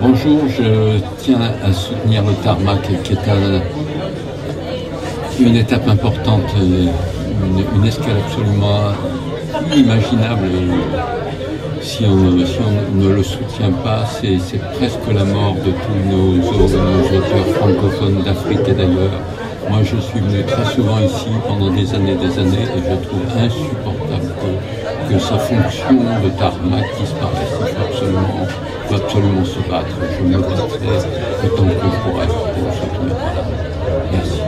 Bonjour, je tiens à soutenir le tarmac qui est une étape importante, une escale absolument inimaginable. Si on ne le soutient pas, c'est presque la mort de tous nos auteurs francophones d'Afrique et d'ailleurs. Moi, je suis venu très souvent ici pendant des années et je trouve insupportable que sa fonction de tarmac disparaisse. Il faut absolument se battre. Je me battrai autant que je pourrai pour le soutenir. Merci.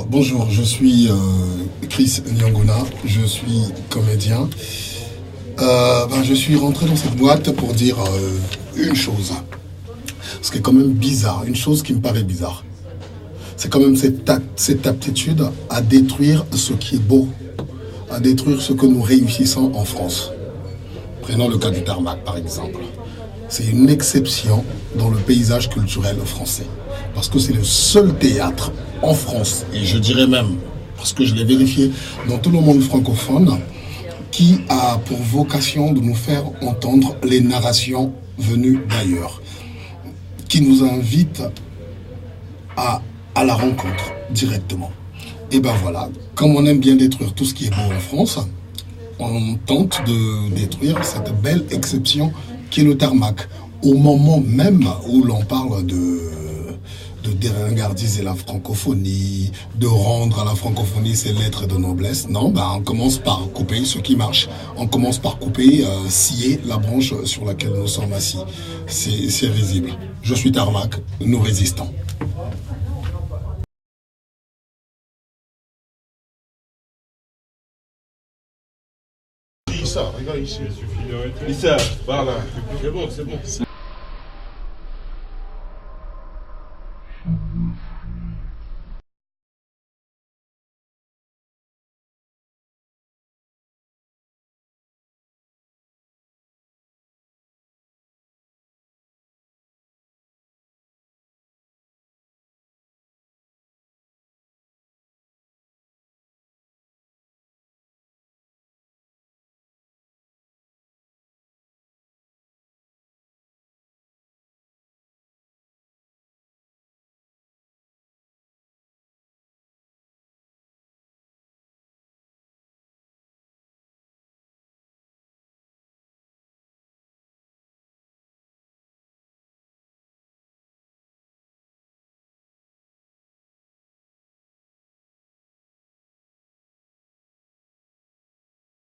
Bonjour, je suis Chris Nyanguna, je suis comédien. Je suis rentré dans cette boîte pour dire une chose, ce qui est quand même bizarre, une chose qui me paraît bizarre. C'est quand même cette aptitude à détruire ce qui est beau, à détruire ce que nous réussissons en France. Prenons le cas du tarmac par exemple. C'est une exception dans le paysage culturel français. Parce que c'est le seul théâtre en France, et je dirais même, parce que je l'ai vérifié, dans tout le monde francophone, qui a pour vocation de nous faire entendre les narrations venues d'ailleurs, qui nous invite à la rencontre directement. Et ben voilà, comme on aime bien détruire tout ce qui est beau en France, on tente de détruire cette belle exception qui est le tarmac, au moment même où l'on parle de déringardiser la francophonie, de rendre à la francophonie ses lettres de noblesse. Non, on commence par couper ce qui marche. On commence par couper, scier la branche sur laquelle nous sommes assis. C'est risible. Je suis tarmac, nous résistons. Ça, regarde ici. Il suffit d'arrêter. Issa, par là. C'est bon, c'est bon.